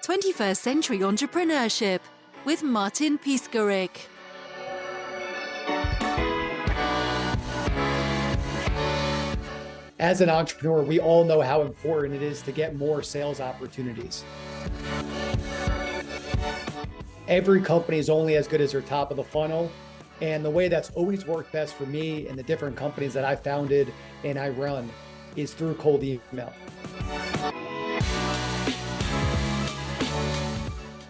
21st Century Entrepreneurship with Martin Piskarik. As an entrepreneur, we all know how important it is to get more sales opportunities. Every company is only as good as their top of the funnel. And the way that's always worked best for me and the different companies that I founded and I run is through cold email.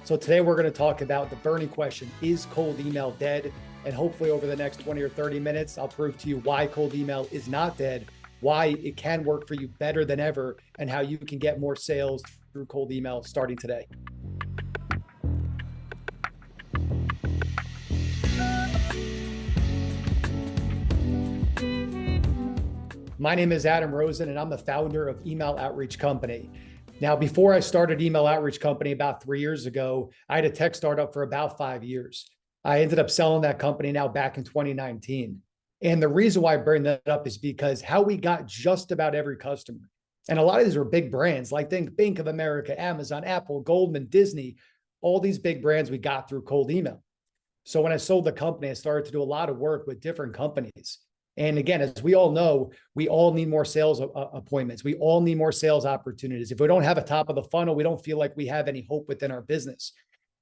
So today we're going to talk about the burning question, is cold email dead? And hopefully over the next 20 or 30 minutes, I'll prove to you why cold email is not dead, why it can work for you better than ever, and how you can get more sales through cold email starting today. My name is Adam Rosen, and I'm the founder of Email Outreach Company. Now, before I started Email Outreach Company about 3 years ago, I had a tech startup for about 5 years. I ended up selling that company now back in 2019. And the reason why I bring that up is because how we got just about every customer. And a lot of these were big brands, like think Bank of America, Amazon, Apple, Goldman, Disney, all these big brands we got through cold email. So when I sold the company, I started to do a lot of work with different companies. And again, as we all know, we all need more sales appointments. We all need more sales opportunities. If we don't have a top of the funnel, we don't feel like we have any hope within our business.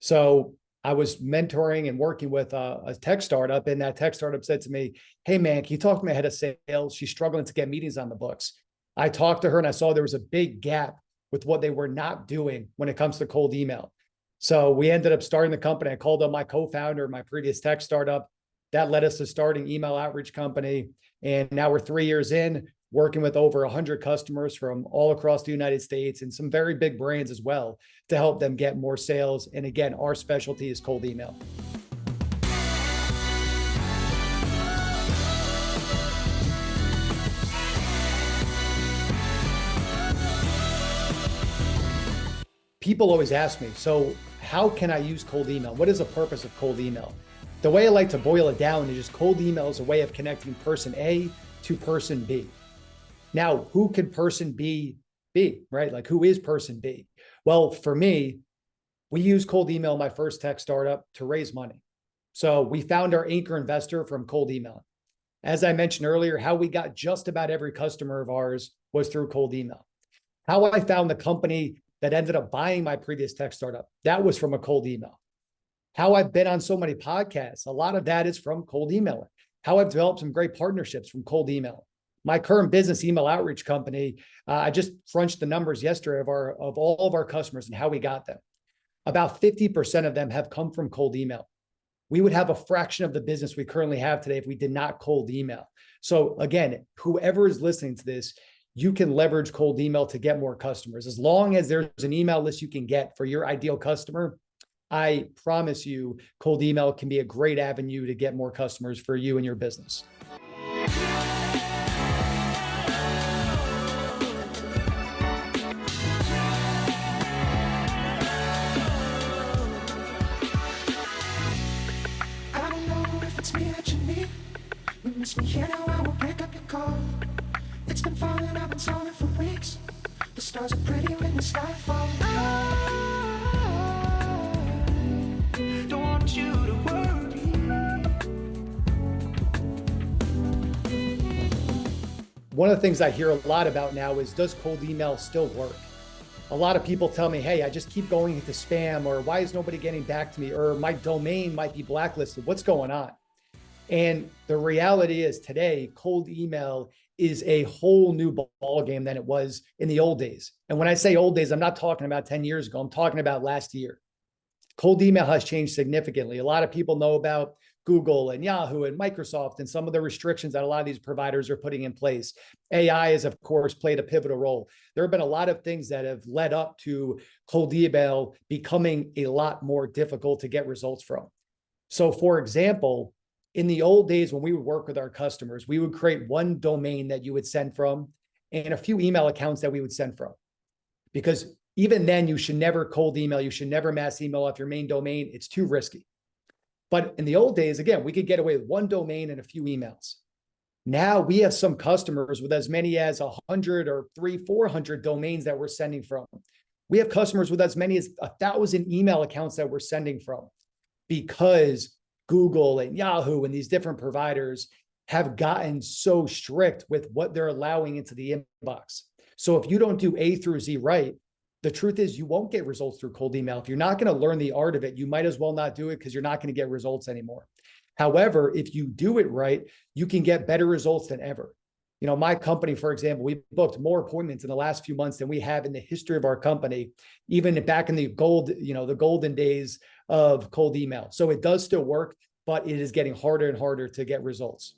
So I was mentoring and working with a tech startup, and that tech startup said to me, "Hey man, can you talk to my head of sales? She's struggling to get meetings on the books." I talked to her and I saw there was a big gap with what they were not doing when it comes to cold email. So we ended up starting the company. I called up my co-founder, my previous tech startup. That led us to starting Email Outreach Company. And now we're 3 years in, working with over 100 customers from all across the United States and some very big brands as well to help them get more sales. And again, our specialty is cold email. People always ask me, so how can I use cold email? What is the purpose of cold email? The way I like to boil it down is just cold email is a way of connecting person A to person B. Now, who can person B be, right? Like who is person B? Well, for me, we use cold email, my first tech startup, to raise money. So we found our anchor investor from cold email. As I mentioned earlier, how we got just about every customer of ours was through cold email. How I found the company that ended up buying my previous tech startup, that was from a cold email. How I've been on so many podcasts, a lot of that is from cold emailing. How I've developed some great partnerships from cold email. My current business, Email Outreach Company, I just crunched the numbers yesterday of all of our customers and how we got them. About 50% of them have come from cold email. We would have a fraction of the business we currently have today if we did not cold email. So again, whoever is listening to this, you can leverage cold email to get more customers. As long as there's an email list you can get for your ideal customer, I promise you, cold email can be a great avenue to get more customers for you and your business. I don't know if it's me that you need. You miss me here now, I will pick up your call. It's been falling, I've been solving for weeks. The stars are pretty when the sky falls. Don't want you to worry. One of the things I hear a lot about now is, does cold email still work? A lot of people tell me, hey, I just keep going into spam, or why is nobody getting back to me? Or my domain might be blacklisted. What's going on? And the reality is today, cold email is a whole new ballgame than it was in the old days. And when I say old days, I'm not talking about 10 years ago. I'm talking about last year. Cold email has changed significantly. A lot of people know about Google and Yahoo and Microsoft and some of the restrictions that a lot of these providers are putting in place. AI has, of course, played a pivotal role. There have been a lot of things that have led up to cold email becoming a lot more difficult to get results from. So for example, in the old days when we would work with our customers, we would create one domain that you would send from and a few email accounts that we would send from. Because even then, you should never cold email. You should never mass email off your main domain. It's too risky. But in the old days, again, we could get away with one domain and a few emails. Now we have some customers with as many as 100 or 300, 400 domains that we're sending from. We have customers with as many as 1,000 email accounts that we're sending from, because Google and Yahoo and these different providers have gotten so strict with what they're allowing into the inbox. So if you don't do A through Z right, the truth is you won't get results through cold email. If you're not going to learn the art of it, you might as well not do it, because you're not going to get results anymore. However, if you do it right, you can get better results than ever. You know, my company, for example, we booked more appointments in the last few months than we have in the history of our company, even back in the golden days of cold email. So it does still work, but it is getting harder and harder to get results.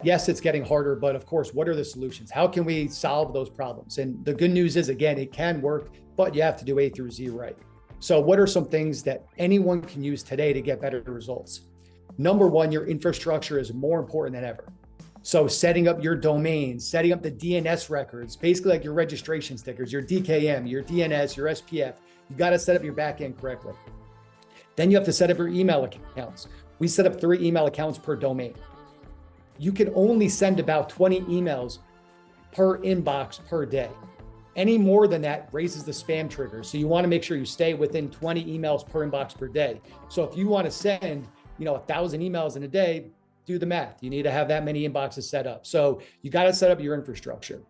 Yes, it's getting harder, but of course, what are the solutions? How can we solve those problems? And the good news is, again, it can work, but you have to do A through Z right. So what are some things that anyone can use today to get better results? Number one, your infrastructure is more important than ever. So setting up your domain, setting up the DNS records, basically like your registration stickers, your DKM, your DNS, your SPF, you got to set up your backend correctly. Then you have to set up your email accounts. We set up 3 email accounts per domain. You can only send about 20 emails per inbox per day. Any more than that raises the spam trigger. So you want to make sure you stay within 20 emails per inbox per day. So if you want to send, 1,000 emails in a day, do the math. You need to have that many inboxes set up. So you got to set up your infrastructure.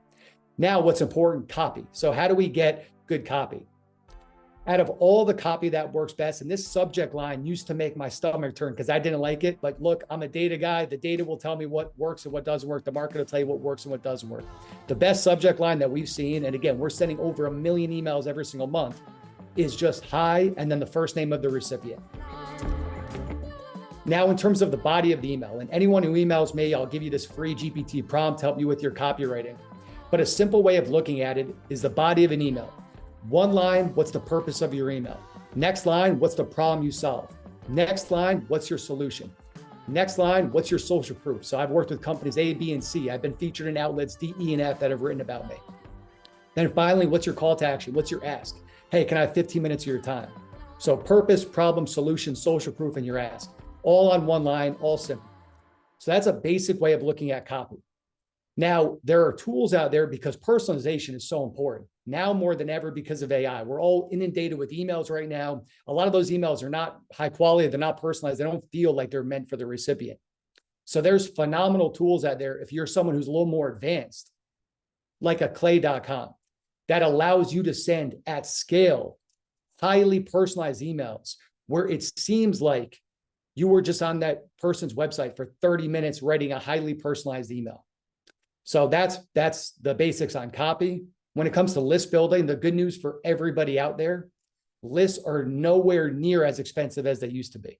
Now, what's important? Copy. So how do we get good copy? Out of all the copy that works best, and this subject line used to make my stomach turn because I didn't like it. But look, I'm a data guy. The data will tell me what works and what doesn't work. The market will tell you what works and what doesn't work. The best subject line that we've seen, and again, we're sending over 1 million emails every single month, is just hi, and then the first name of the recipient. Now, in terms of the body of the email, and anyone who emails me, I'll give you this free GPT prompt to help you with your copywriting. But a simple way of looking at it is the body of an email. One line, what's the purpose of your email? Next line, what's the problem you solve? Next line, what's your solution? Next line, what's your social proof? So I've worked with companies A, B, and C. I've been featured in outlets D, E, and F that have written about me. Then finally, what's your call to action? What's your ask? Hey, can I have 15 minutes of your time? So purpose, problem, solution, social proof, and your ask. All on one line, all simple. So that's a basic way of looking at copy. Now, there are tools out there because personalization is so important. Now more than ever because of AI. We're all inundated with emails right now. A lot of those emails are not high quality. They're not personalized. They don't feel like they're meant for the recipient. So there's phenomenal tools out there if you're someone who's a little more advanced, like a clay.com, that allows you to send at scale, highly personalized emails where it seems like you were just on that person's website for 30 minutes writing a highly personalized email. So that's the basics on copy. When it comes to list building, the good news for everybody out there, lists are nowhere near as expensive as they used to be.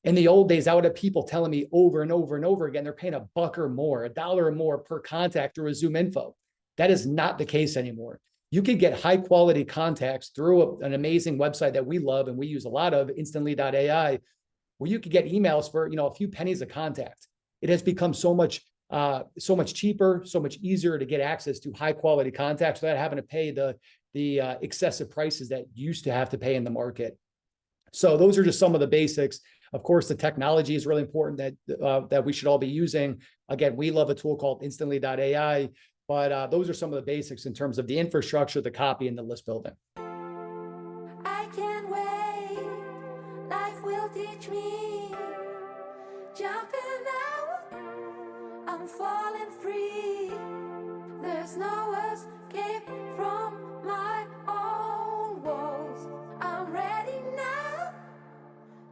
In the old days, I would have people telling me over and over and over again, they're paying $1 or more, $1 or more per contact through a Zoom info. That is not the case anymore. You can get high quality contacts through an amazing website that we love and we use a lot of, instantly.ai, where you could get emails for a few pennies a contact. It has become so much cheaper, so much easier to get access to high quality contacts without having to pay the excessive prices that you used to have to pay in the market. So those are just some of the basics. Of course, the technology is really important that we should all be using. Again, we love a tool called instantly.ai, but those are some of the basics in terms of the infrastructure, the copy, and the list building. I can't wait, life will teach me, jumping out, I'm falling free, there's no escape from my own walls, I'm ready now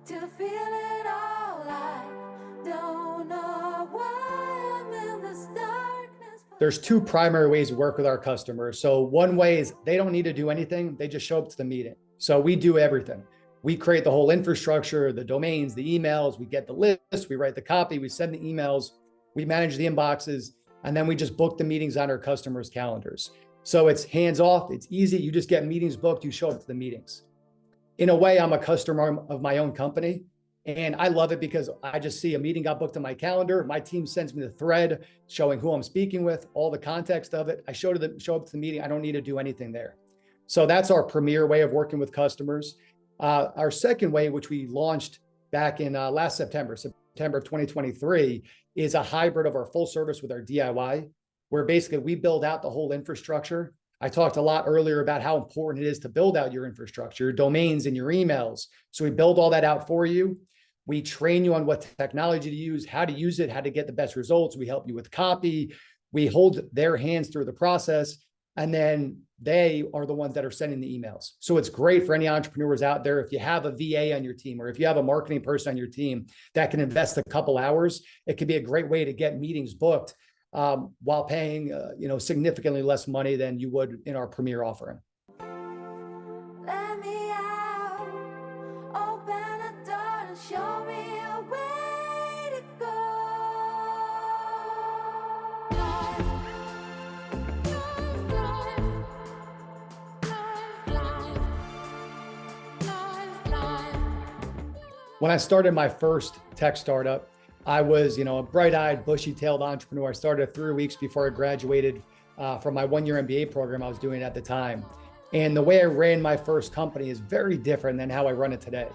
to feel it all, I don't know why I'm in this darkness. There's two primary ways we work with our customers. So one way is they don't need to do anything. They just show up to the meeting. So we do everything. We create the whole infrastructure, the domains, the emails, we get the list, we write the copy, we send the emails, we manage the inboxes, and then we just book the meetings on our customers' calendars. So it's hands off, it's easy. You just get meetings booked, you show up to the meetings. In a way, I'm a customer of my own company. And I love it because I just see a meeting got booked on my calendar. My team sends me the thread showing who I'm speaking with, all the context of it. I show up to the meeting. I don't need to do anything there. So that's our premier way of working with customers. Our second way, which we launched back in last September of 2023, is a hybrid of our full service with our DIY, where basically we build out the whole infrastructure. I talked a lot earlier about how important it is to build out your infrastructure, your domains and your emails. So we build all that out for you. We train you on what technology to use, how to use it, how to get the best results. We help you with copy. We hold their hands through the process. And then they are the ones that are sending the emails. So it's great for any entrepreneurs out there. If you have a VA on your team, or if you have a marketing person on your team that can invest a couple hours, it could be a great way to get meetings booked while paying significantly less money than you would in our premier offering. Let me out, open a door and show me a way to go. When I started my first tech startup, I was, a bright-eyed, bushy-tailed entrepreneur. I started 3 weeks before I graduated from my one-year MBA program I was doing at the time. And the way I ran my first company is very different than how I run it today.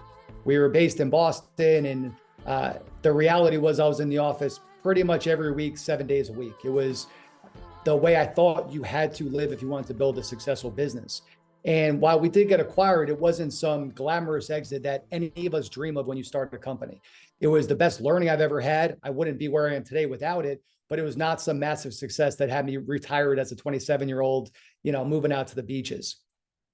We were based in Boston, and the reality was I was in the office pretty much every week, 7 days a week. It was the way I thought you had to live if you wanted to build a successful business. And while we did get acquired, it wasn't some glamorous exit that any of us dream of when you start a company. It was the best learning I've ever had. I wouldn't be where I am today without it, but it was not some massive success that had me retired as a 27-year-old, moving out to the beaches.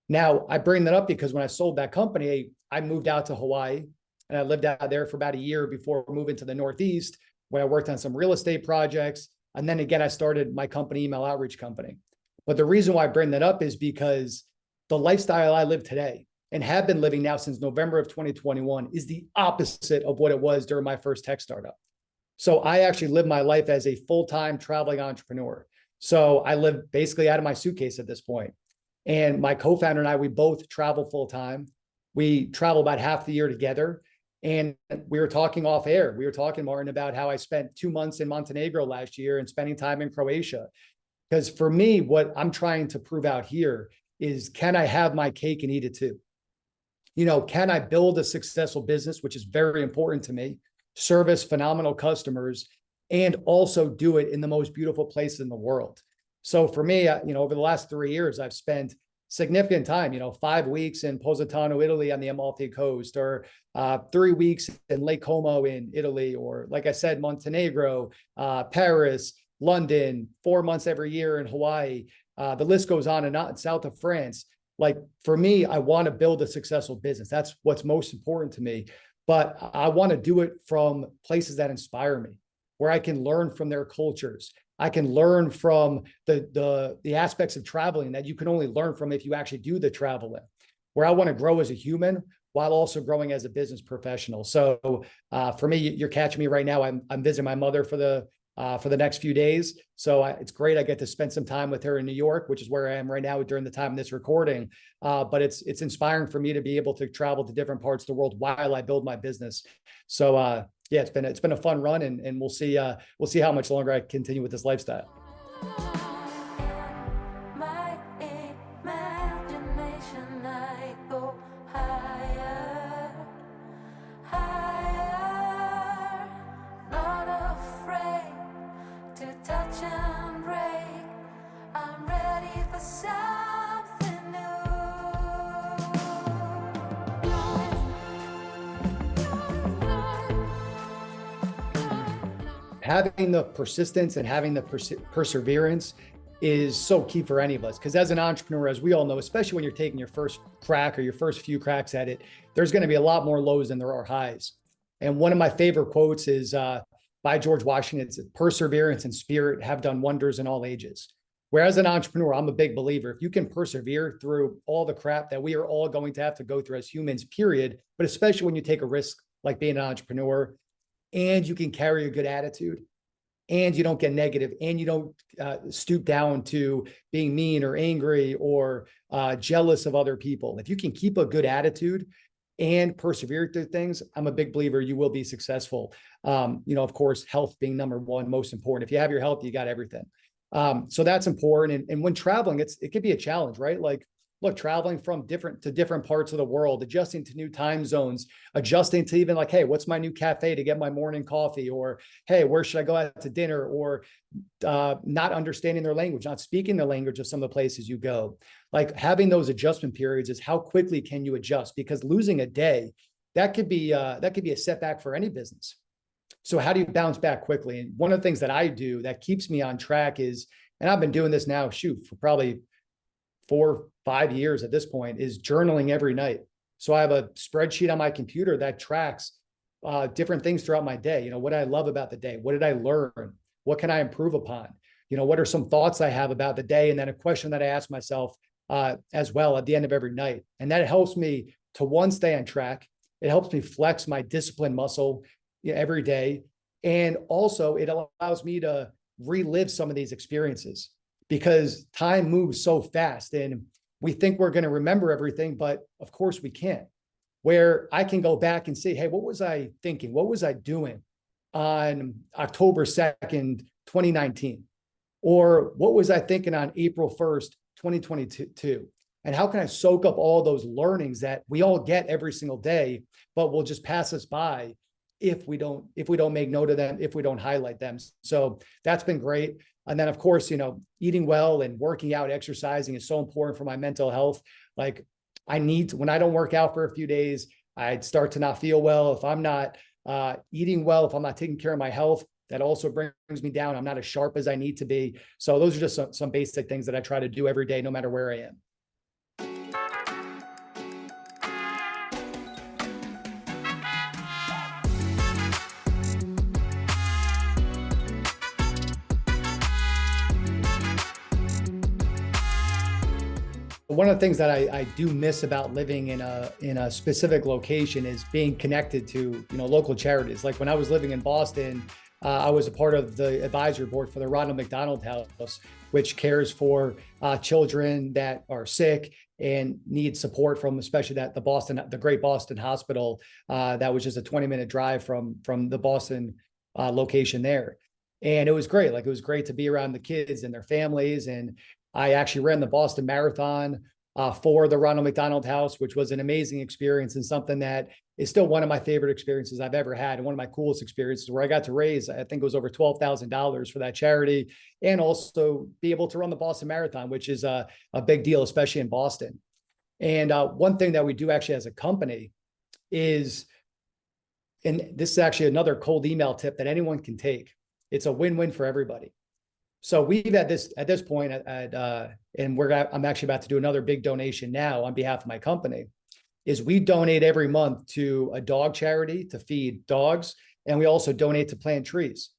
Now, I bring that up because when I sold that company, I moved out to Hawaii, and I lived out there for about a year before moving to the Northeast, where I worked on some real estate projects. And then again, I started my company, Email Outreach Company. But the reason why I bring that up is because the lifestyle I live today and have been living now since November of 2021 is the opposite of what it was during my first tech startup. So I actually live my life as a full-time traveling entrepreneur. So I live basically out of my suitcase at this point. And my co-founder and I, we both travel full-time. We travel about half the year together. And we were talking off air. We were talking, Martin, about how I spent 2 months in Montenegro last year and spending time in Croatia. Because for me, what I'm trying to prove out here is, can I have my cake and eat it too? Can I build a successful business, which is very important to me, service phenomenal customers, and also do it in the most beautiful place in the world? So for me, over the last 3 years, I've spent significant time, 5 weeks in Positano, Italy on the Amalfi Coast, or 3 weeks in Lake Como in Italy, or like I said, Montenegro, Paris, London, 4 months every year in Hawaii. The list goes on and on, south of France. Like for me, I want to build a successful business. That's what's most important to me. But I want to do it from places that inspire me, where I can learn from their cultures. I can learn from the aspects of traveling that you can only learn from if you actually do the traveling, where I want to grow as a human while also growing as a business professional. So for me, you're catching me right now. I'm visiting my mother for the next few days. So it's great. I get to spend some time with her in New York, which is where I am right now during the time of this recording. But it's inspiring for me to be able to travel to different parts of the world while I build my business. So yeah, it's been a fun run, and we'll see how much longer I continue with this lifestyle. My imagination, I go higher, higher, not afraid to touch and break. I'm ready for something new. Having the persistence and having the perseverance is so key for any of us. Because as an entrepreneur, as we all know, especially when you're taking your first crack or your first few cracks at it, there's going to be a lot more lows than there are highs. And one of my favorite quotes is by George Washington. It's, "Perseverance and spirit have done wonders in all ages." Whereas an entrepreneur, I'm a big believer, if you can persevere through all the crap that we are all going to have to go through as humans, period, but especially when you take a risk like being an entrepreneur, and you can carry a good attitude, and you don't get negative, and you don't stoop down to being mean or angry or jealous of other people. If you can keep a good attitude and persevere through things, I'm a big believer you will be successful. Of course, health being number one, most important. If you have your health, you got everything. So that's important. And when traveling, it could be a challenge, right? Like, look, traveling from different parts of the world, adjusting to new time zones, adjusting to even like, hey, what's my new cafe to get my morning coffee? Or, hey, where should I go out to dinner? Or not understanding their language, not speaking the language of some of the places you go. Like, having those adjustment periods is how quickly can you adjust? Because losing a day, that could be a setback for any business. So how do you bounce back quickly? And one of the things that I do that keeps me on track is, and I've been doing this now, for probably 4-5 years at this point, is journaling every night. So I have a spreadsheet on my computer that tracks different things throughout my day. What I love about the day. What did I learn? What can I improve upon? What are some thoughts I have about the day? And then a question that I ask myself as well at the end of every night. And that helps me to, one, stay on track. It helps me flex my discipline muscle every day. And also it allows me to relive some of these experiences, because time moves so fast and we think we're going to remember everything, but of course we can't. Where I can go back and say, hey, what was I thinking? What was I doing on October 2nd, 2019? Or what was I thinking on April 1st, 2022? And how can I soak up all those learnings that we all get every single day, but will just pass us by if we don't make note of them, if we don't highlight them. So that's been great. And then of course, eating well and working out, exercising is so important for my mental health. Like, when I don't work out for a few days, I'd start to not feel well. If I'm not eating well, if I'm not taking care of my health, that also brings me down. I'm not as sharp as I need to be. So those are just some basic things that I try to do every day, no matter where I am. One of the things that I do miss about living in a specific location is being connected to, local charities. Like when I was living in Boston, I was a part of the advisory board for the Ronald McDonald House, which cares for children that are sick and need support from, especially the Great Boston Hospital, that was just a 20-minute drive from the Boston location there. And it was great. Like, it was great to be around the kids and their families. And I actually ran the Boston Marathon for the Ronald McDonald House, which was an amazing experience and something that is still one of my favorite experiences I've ever had. And one of my coolest experiences, where I got to raise, I think it was over $12,000 for that charity, and also be able to run the Boston Marathon, which is a big deal, especially in Boston. And one thing that we do actually as a company is, and this is actually another cold email tip that anyone can take. It's a win-win for everybody. So we've at this point, and I'm actually about to do another big donation now on behalf of my company, is we donate every month to a dog charity to feed dogs. And we also donate to plant trees.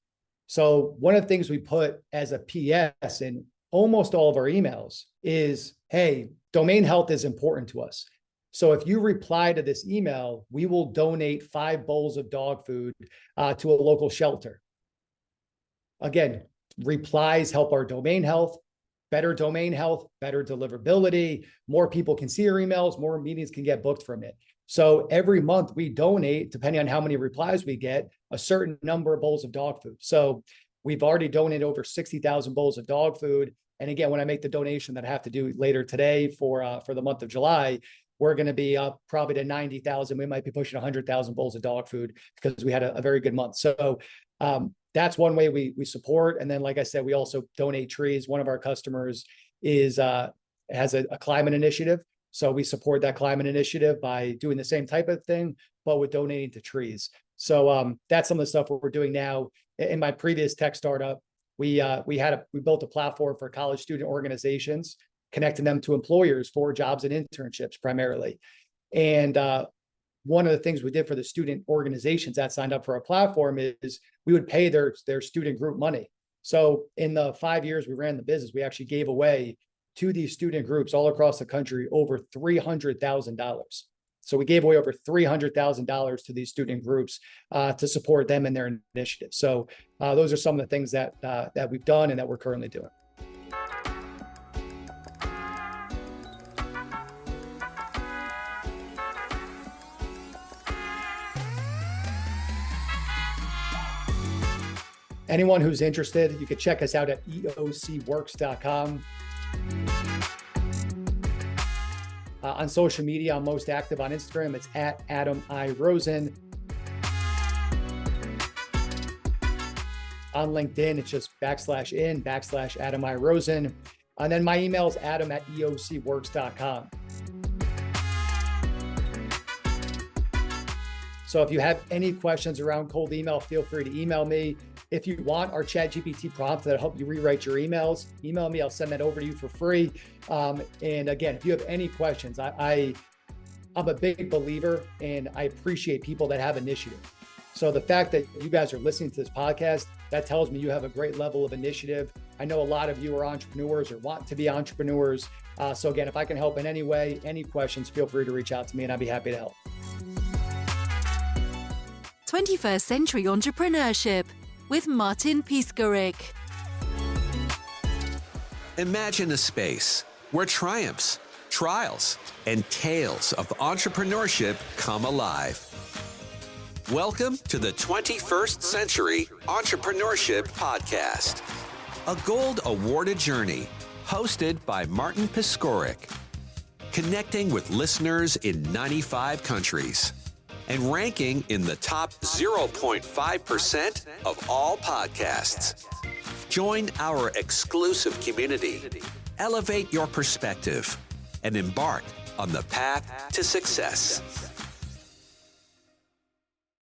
So one of the things we put as a PS in almost all of our emails is, hey, domain health is important to us. So if you reply to this email, we will donate 5 bowls of dog food to a local shelter. Again, replies help our domain health, better deliverability, more people can see our emails, more meetings can get booked from it. So every month we donate, depending on how many replies we get, a certain number of bowls of dog food. So we've already donated over 60,000 bowls of dog food. And again, when I make the donation that I have to do later today for the month of July, we're going to be up probably to 90,000. We might be pushing 100,000 bowls of dog food because we had a very good month. So that's one way we support. And then, like I said, we also donate trees. One of our customers has a climate initiative. So we support that climate initiative by doing the same type of thing, but with donating to trees. So that's some of the stuff we're doing now. In my previous tech startup, we built a platform for college student organizations, connecting them to employers for jobs and internships primarily. And one of the things we did for the student organizations that signed up for our platform is we would pay their student group money. So in the 5 years we ran the business, we actually gave away to these student groups all across the country over $300,000. So we gave away over $300,000 to these student groups to support them in their initiatives. So those are some of the things that we've done and that we're currently doing. Anyone who's interested, you can check us out at eocworks.com. On social media, I'm most active on Instagram. It's at Adam I. Rosen. On LinkedIn, it's just /Adam I. Rosen. And then my email is adam@eocworks.com. So if you have any questions around cold email, feel free to email me. If you want our ChatGPT prompt that'll help you rewrite your emails, email me. I'll send that over to you for free. And again, if you have any questions, I'm a big believer and I appreciate people that have initiative. So the fact that you guys are listening to this podcast, that tells me you have a great level of initiative. I know a lot of you are entrepreneurs or want to be entrepreneurs. So again, if I can help in any way, any questions, feel free to reach out to me and I'd be happy to help. 21st Century Entrepreneurship with Martin Piskarik. Imagine a space where triumphs, trials, and tales of entrepreneurship come alive. Welcome to the 21st Century Entrepreneurship Podcast, a gold awarded journey hosted by Martin Piskarik, connecting with listeners in 95 countries and ranking in the top 0.5% of all podcasts. Join our exclusive community, elevate your perspective, and embark on the path to success.